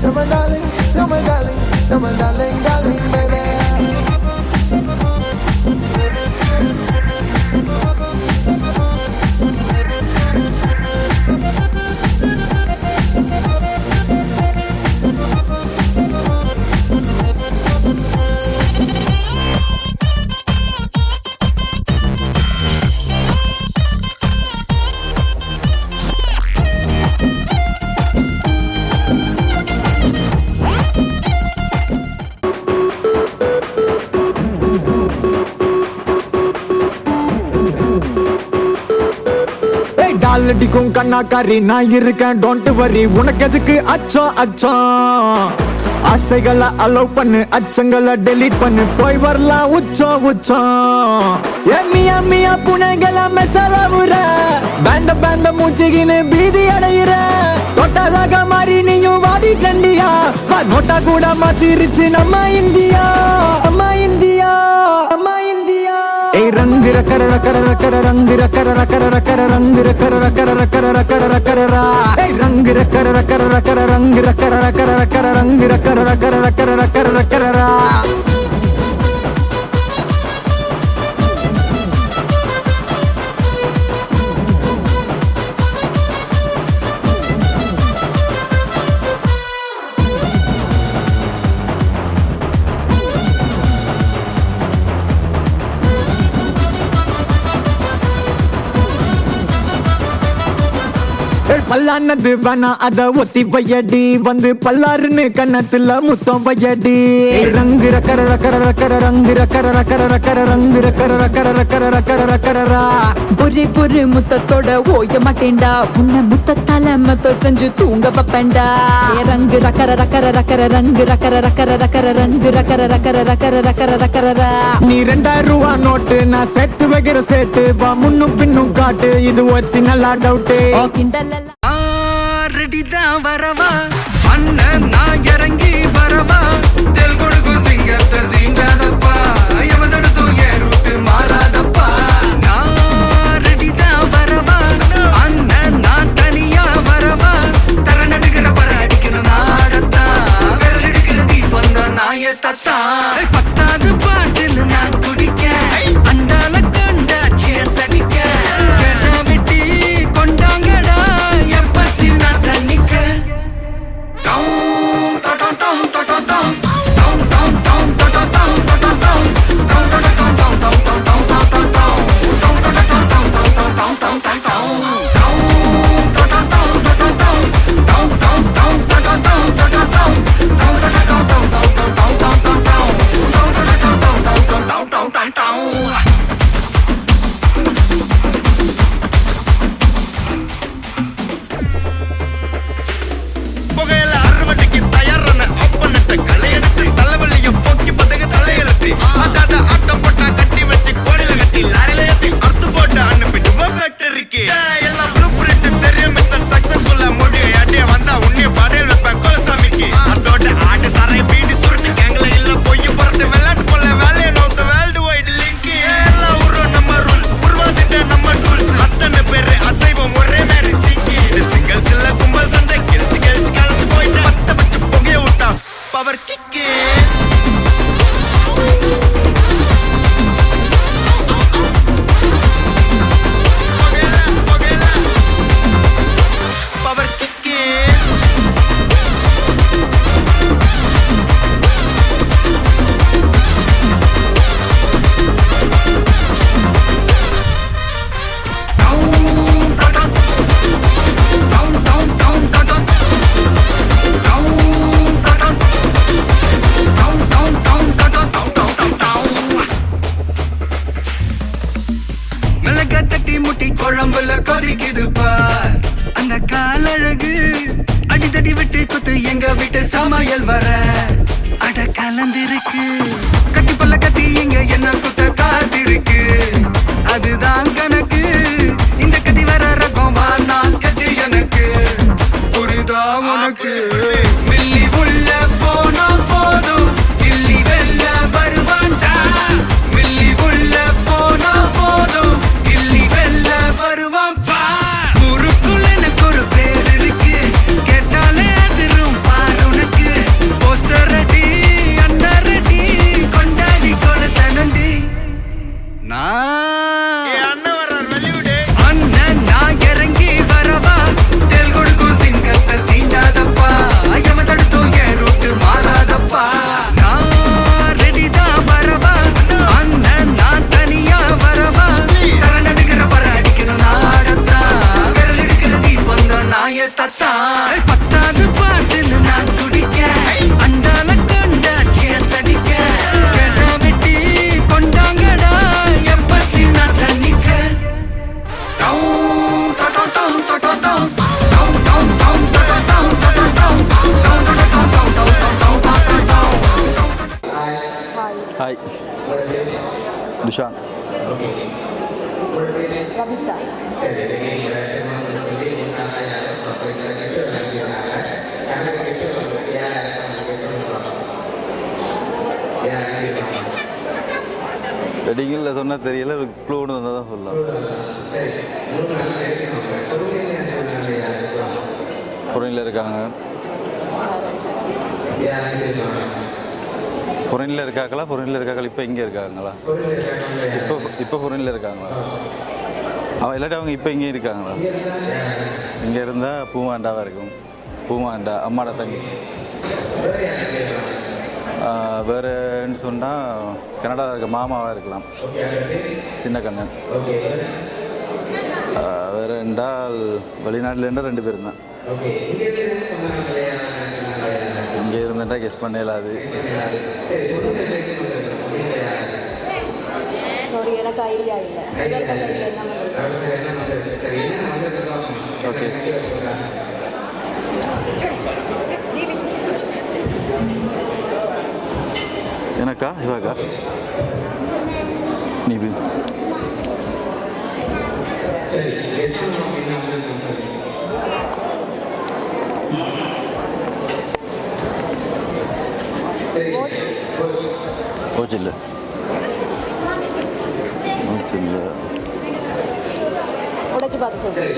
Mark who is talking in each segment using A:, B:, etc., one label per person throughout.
A: you're my darling, you're my darling, you're my darling, darling, baby.
B: அடிக்கும் கண்ணாக்காரி நான் இருக்கேன் don't worry உனக்கு எதுக்கு அச்சம் அச்சம் ஆசைகளை அலோவ் பண்ணு அச்சங்களை டெலீட் பண்ணு போய் வரலாம் உச்சம் உச்சம் மியா மியா புனைகளை மெசலவுற பேந்த பேந்த மூச்சிகின்னு பீதி அடையிற தொட்டலாக மாறி நீயும் வாடி கண்டியா நோட்டா கூட மாத்திருச்சு நம்ம இந்தியா அம்மா இந்தியா அம்மா இந்தியா रंग रकर रकर रकर रंग रकर रकर रकर रंग रकर रकर रकर रकर रकर रंग रकर रकर रकर रंग रकर रकर रकर रंग रकर रकर रकर रकर रकर பல்லானது வேணா அத ஒத்தி வையடி வந்து பல்லாருன்னு கண்ணத்துல முத்தம் வையடி ரங்கு ரக்கர ரக்கர ரக்கர ரங்கு ரக்கர ரக்கர ரக்கர ரங்கு ரக்கர ரக்கர ரக்கர ரக்கர ரக்கரா
C: பொறி பொறி முத்தத்தோட ஓய மாட்டேன்டா உன்னை முத்தத்தால மத்த செஞ்சு தூங்க வைப்பேன்டா ரங்கு ரக்கர ரக்கர ரக்கர ரங்கு ரக்கர ரக்கர ரக்கர ரங்கு ரக்கர ரக்கர ரக்கர ரக்கர ரக்கரா
B: நீ 2000 ரூபா நோட்டு நான் சேர்த்து வைக்கிற சேர்த்து வா முன்னும் பின்னும் காட்டு இது ஒரு சின்ன டவுட்
D: ரெடிதான் வரவா அண்ணன் நான் இறங்கி வரவா தெல் கொடுக்கும் சிங்கத்தை சீண்டாதப்பா எவதடுத்து ஏறுட்டு மாறாதப்பா நான் ரெடிதான் வரவா அண்ணன் நான் தனியா வரவா தர நடுக்கிற பர அடிக்கணும் நாடத்தா விரல் எடுக்கிற தீபம் தான் நாய தத்தா பத்தாவது பாட்டில் நான் குடிக்க அண்டால கண்டா சேஸ் அடிக்க கேட்டா வெட்டி கொண்டாங்கடா குழம்புல கொதிக்குது பார் அந்த காலழகு அடித்தடி விட்டு குத்து எங்க வீட்டு சமையல் வர அட கலந்திருக்கு கட்டி பல்ல கட்டி இங்க என்ன குத்த காத்திருக்கு அதுதான் கணக்கு இந்த கதி வர ரகம் வானாஸ் கட்சி எனக்கு புரிதா உனக்கு மில்லி உள்ள போனா போதும் இல்லி வெல்ல வருவான்டா மில்லி உள்ள போனா போதும் இல்லி வெல்ல வருவான் பார் ஊருக்குள்ள எனக்கு ஒரு பேர் இருக்கு கேட்டாலே அதிரும் பார் உனக்கு
E: ஹாய் துஷான்.
C: ரவிதா.
E: வெட்டிங்கில் சொன்னால் தெரியல, க்ளூ ஒன்று வந்தால் தான் சொல்லலாம். புறணியில் இருக்காங்க. புறணியில் இருக்காங்களா? புறணியில் இருக்காங்களா? இப்போ இங்கே இருக்காங்களா? இப்போ புறணியில் இருக்காங்களா? அவன் இல்லாட்டி அவங்க இப்போ இங்கே இருக்காங்களா? இங்கே இருந்தால் பூமாண்டாவாக இருக்கும். பூமாண்டா அம்மாடா தங்கி. வேறுன்னு சொன்னால் கனடாவில் இருக்க மாமாவாக இருக்கலாம், சின்ன கண்ணன். வேறு என்றால் வெளிநாட்டில் இருந்தால் 2 பேரும் தான். இங்கே இருந்துட்டா கெஸ் பண்ண இயலாது.
C: எனக்கு ஐடியா இல்லை.
E: ஓகே. எனக்கா இவாக்கா நீ கோச் இல்லை.
C: உடைச்சு பார்த்து சொல்றேன்.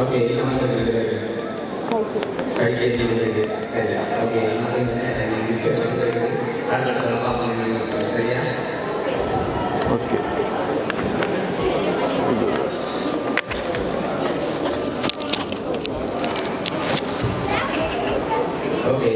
E: ஓகே.
A: Okay.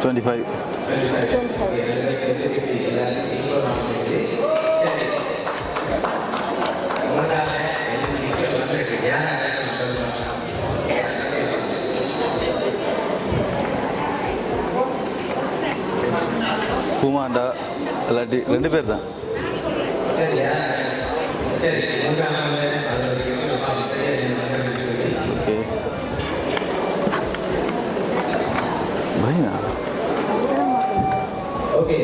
E: 25. பூமாண்டா இல்லாட்டி 2 பேர் தான். ஓகே பையா.
A: ஓகே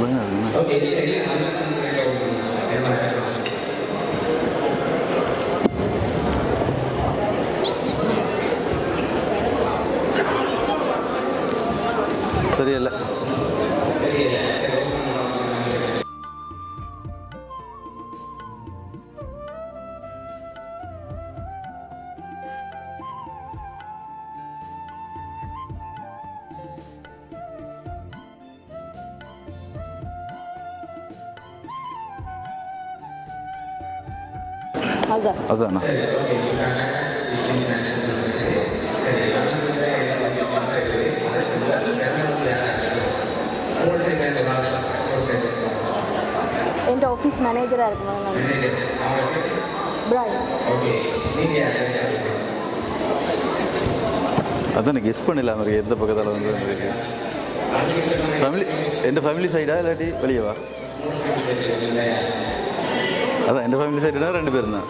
E: பையா
A: ஓகே
E: தெரியல. அதானா
C: என் ஆஃபீஸ் மேனேஜராக இருக்கணும் நான்.
E: அதான் எனக்கு கெஸ் பண்ணலாம இருக்கு எந்த பக்கத்தில் வந்து இருக்கு. ஃபேமிலி என் ஃபேமிலி சைடா இல்லாட்டி வெளியவா? அதான் என் ஃபேமிலி சைடுனா 2 பேரும் தான்.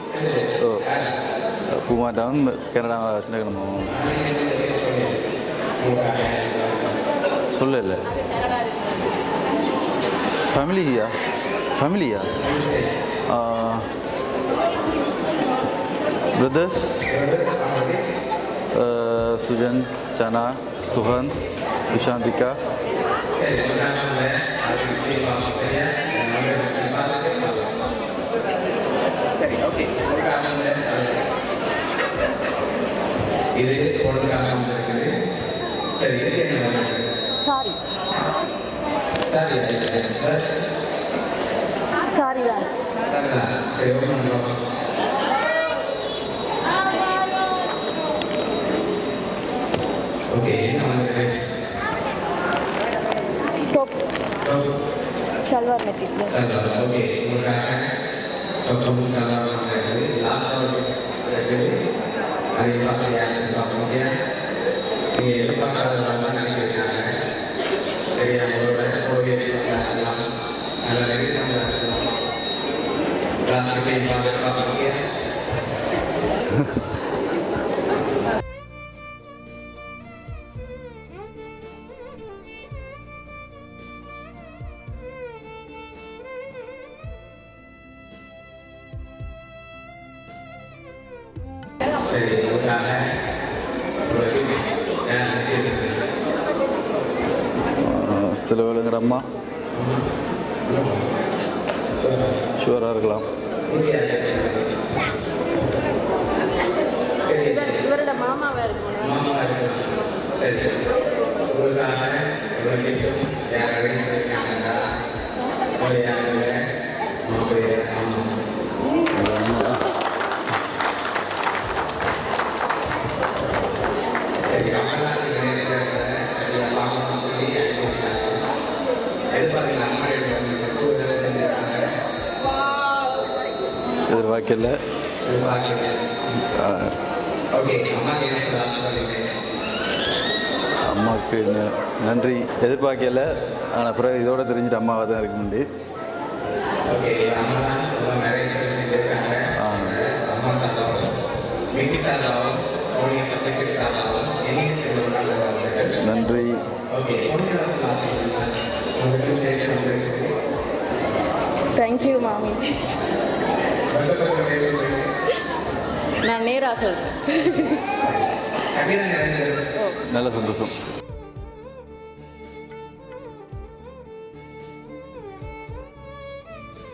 E: ஓ பூமாட்டம் கனடா சின்னகணமும் சொல்லல. ஃபேமிலியா பிரதர்ஸ் சுஜன், சனா, சுஹன், விஷாந்திகா.
A: சரி ஓகே இது கொடுக்காம இருக்குது. சரி
C: சாரி சாரி தான்.
A: சரி ஓகே
F: ஓகே என்ன வந்து
G: டாப் ஷல்வார் மெட்டீரியல்
F: ஓகே உங்களுக்காக டாக்டர் சலாம் வந்து லாஸ்ட் அதை பார்த்து ஆக்ஷன் பார்ப்போம் நீங்கள் எதிர்பார்க்காத நினைக்கிறாங்க சரி அவங்களோட எல்லாம் நல்ல கிளாஸ் பார்ப்போம் சரி உங்களுக்காக
E: சில வேலைங்கிற அம்மா ஷுவராக இருக்கலாம்.
G: இவரோட மாமாவா இருக்கும்
F: சரி உங்களுக்காக
E: எதிர்பார்க்கல. அம்மாவுக்கு நன்றி. எதிர்பார்க்கல, ஆனால் பிறகு இதோட தெரிஞ்சுட்டு அம்மாவாக தான் இருக்கு முந்தி. நன்றி.
G: தேங்க்யூ மாமி. நான் நேராக சொல்கிறேன்.
E: நல்ல சந்தோஷம்.